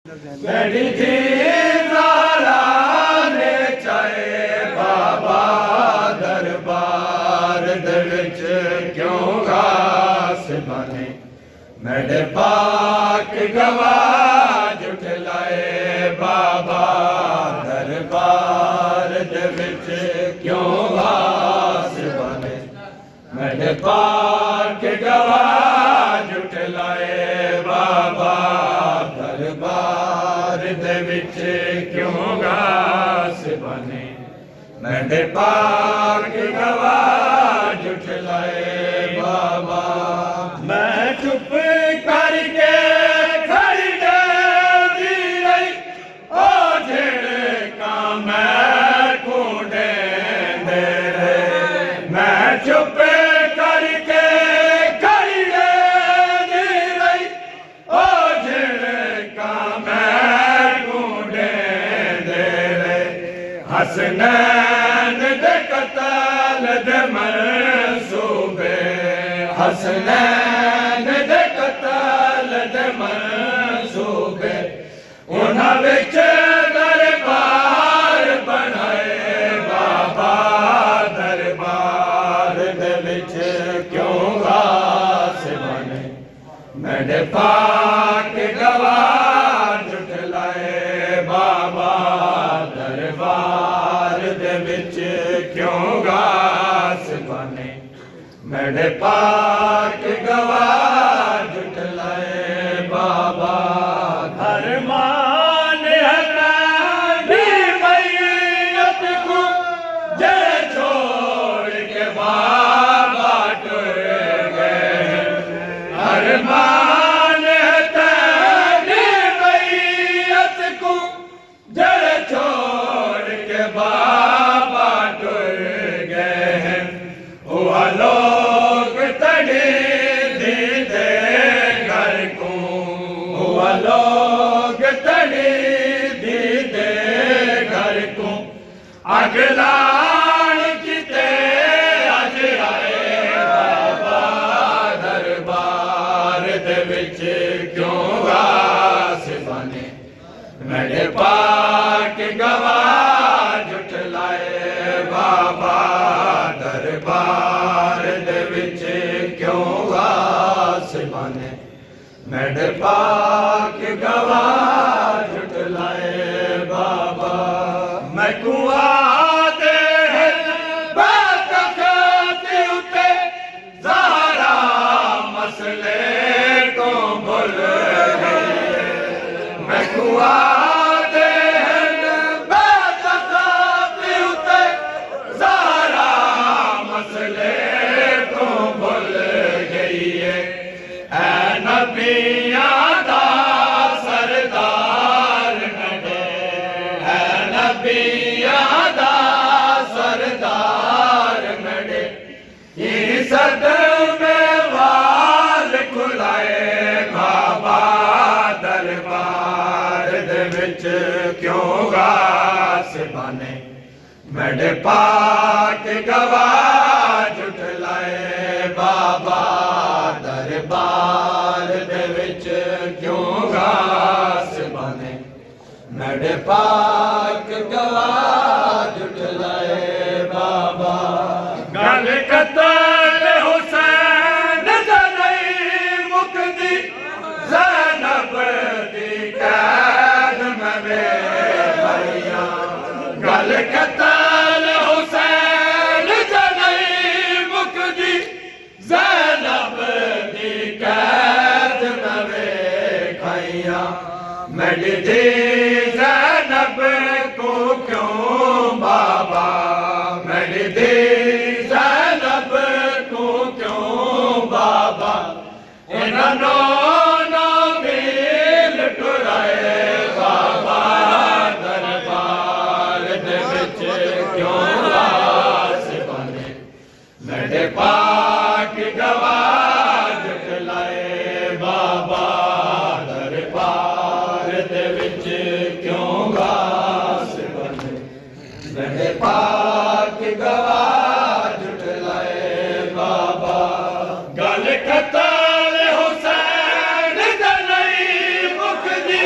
मेरी थी ज़हरा ने चाहे बाबा दरबार दे विच क्यों घास बने मेरे पाक गवाह झुठलाए बाबा दरबार दे विच क्यों घास बने मेरे पाक गवाह झुठलाए बाबा दरबार दे विच क्यों घास बने मेरे पाक गवाह झुठलाए बाबा मैं चुप करके खड़ी दी रही ओ झिड़का मैं कूड़े दे रहे मैं चुप करके खड़ी दी रही ओ झिड़का मैं कूड़े दे रहे हसनैन दे कतल दे मंसूबे हसनैन दे कतल दे मंसूबे उन्हां विच दरबार बनाए बाबा दरबार दे विच क्यों घास बने मेरे पाक गवाह झुठलाए बाबा दरबार दे विच क्यों घास बने मेरे पाक गवाह झुठलाए बाबा घर मान हटानी मैयत को जे छोड़ के बाबा टुर गए घर मान हटानी मैयत को जे छोड़ के बाबा टुर गए हैं वो लोग तड़े दे घर को वो लोग तड़े दे घर को अगलान किते अज आए बाबा दरबार दे विच क्यों घास बने मेरे पाक गवाह झुठलाए बाबा दरबार दे विच क्यों घास बने मेरे पाक गवाह झुठलाए बाबा मैं कुआं दे बात खाते उते ज़हरा मसले को भूल गई मैं कुआं दे बात खाते उते ज़हरा मसले को भूल गई है ऐ नबियां दा सरदार मेरे ऐ नबियां दा सरदार मेरे ये सदमे वाल खुलाए बाबा दरबार दे विच क्यों घास बने मेरे पाक गवाह झुठलाए बाबा दरबार दे विच क्यों घास बने मेरे पाक गवाह झुठलाए बाबा गल कतल हुसैन दा नहीं मुकदी ज़ैनब दी कैद में वे भैया गल कतल हुसैन दा नहीं मुकदी ज़ैनब दी कैद में वे खैया मेरी दी ज़ैनब को क्यों बाबा मेरी दी ज़ैनब को क्यों बाबा इन्हों ना मिल टुराए बाबा दरबार दे विच क्यों घास बने मेरे पाक गवाह झुठलाए बाबा दरबार दे विच क्यों घास बने मेरे पाक गवाह झुठलाए बाबा गल कतल हुसैन दा नहीं मुकदी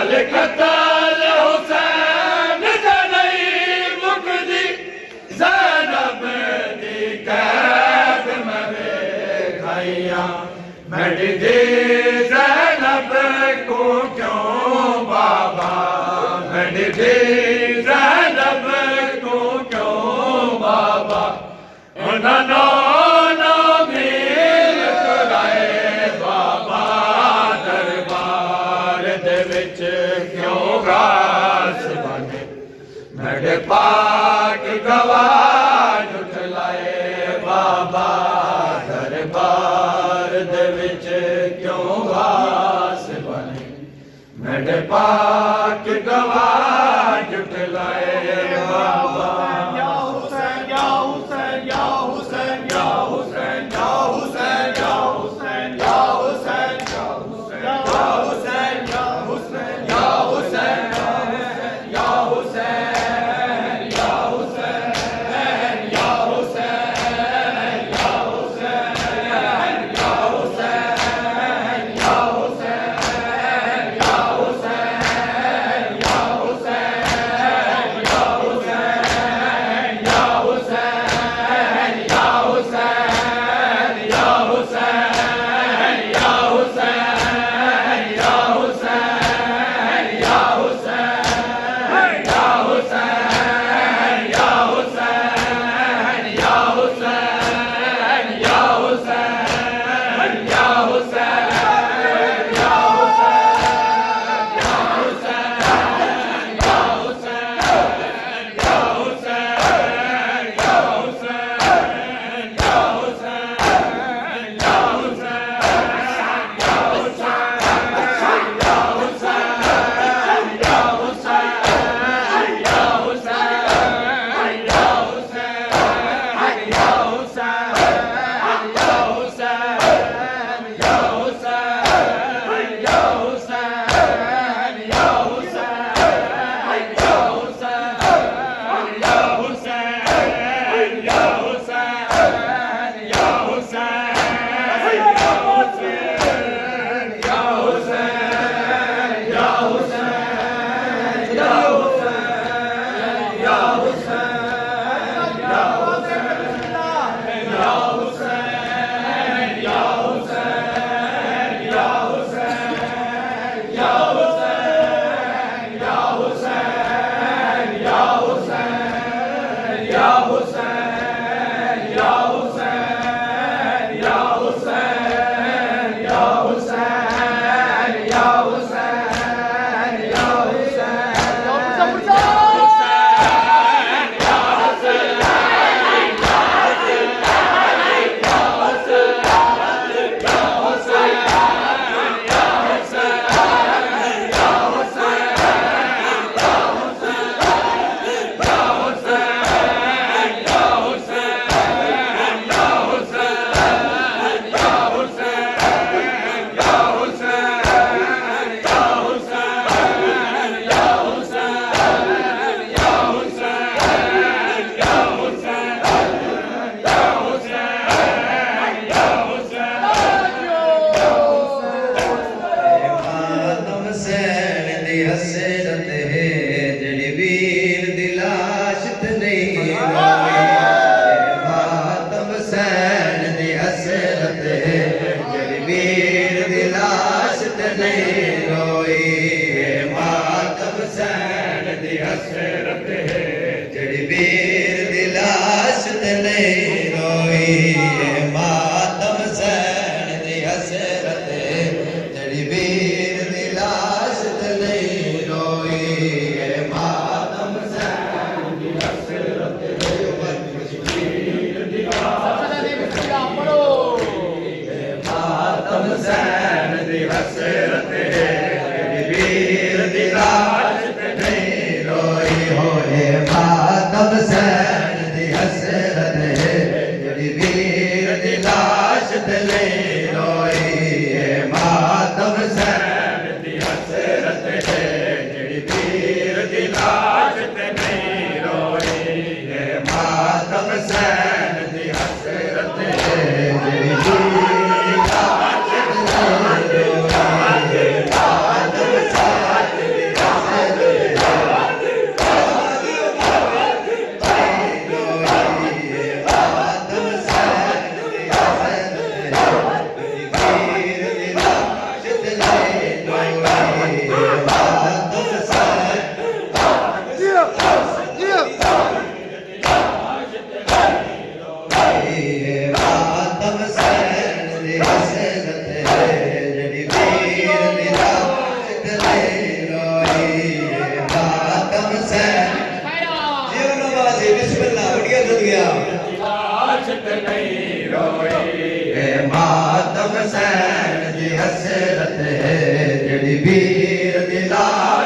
गल कतल हुसैन दा नहीं मुकदी ज़ैनब दी कैद मैं वेखाइयां मरदी ज़ैनब को क्यों बाबा मरदी ज़ैनब को क्यों बाबा उन्होंने मेरे पाक गवाह झुठलाए बाबा दरबार दे विच क्यों घास बने मेरे पाक गवाह झुठलाए बाबा या हुसैन या हुसैन या हुसैन या हुसैन या हुसैन या हुसैन या हुसैन या हुसैन या हुसैन या हुसैन या हुसैन या हुसैन हसरत है वीर दी लाश ते नहीं रोई दुनिया लाश ते नहीं रोई मातम हुसैन दी हसरत है जेड़ी वीर दी लाश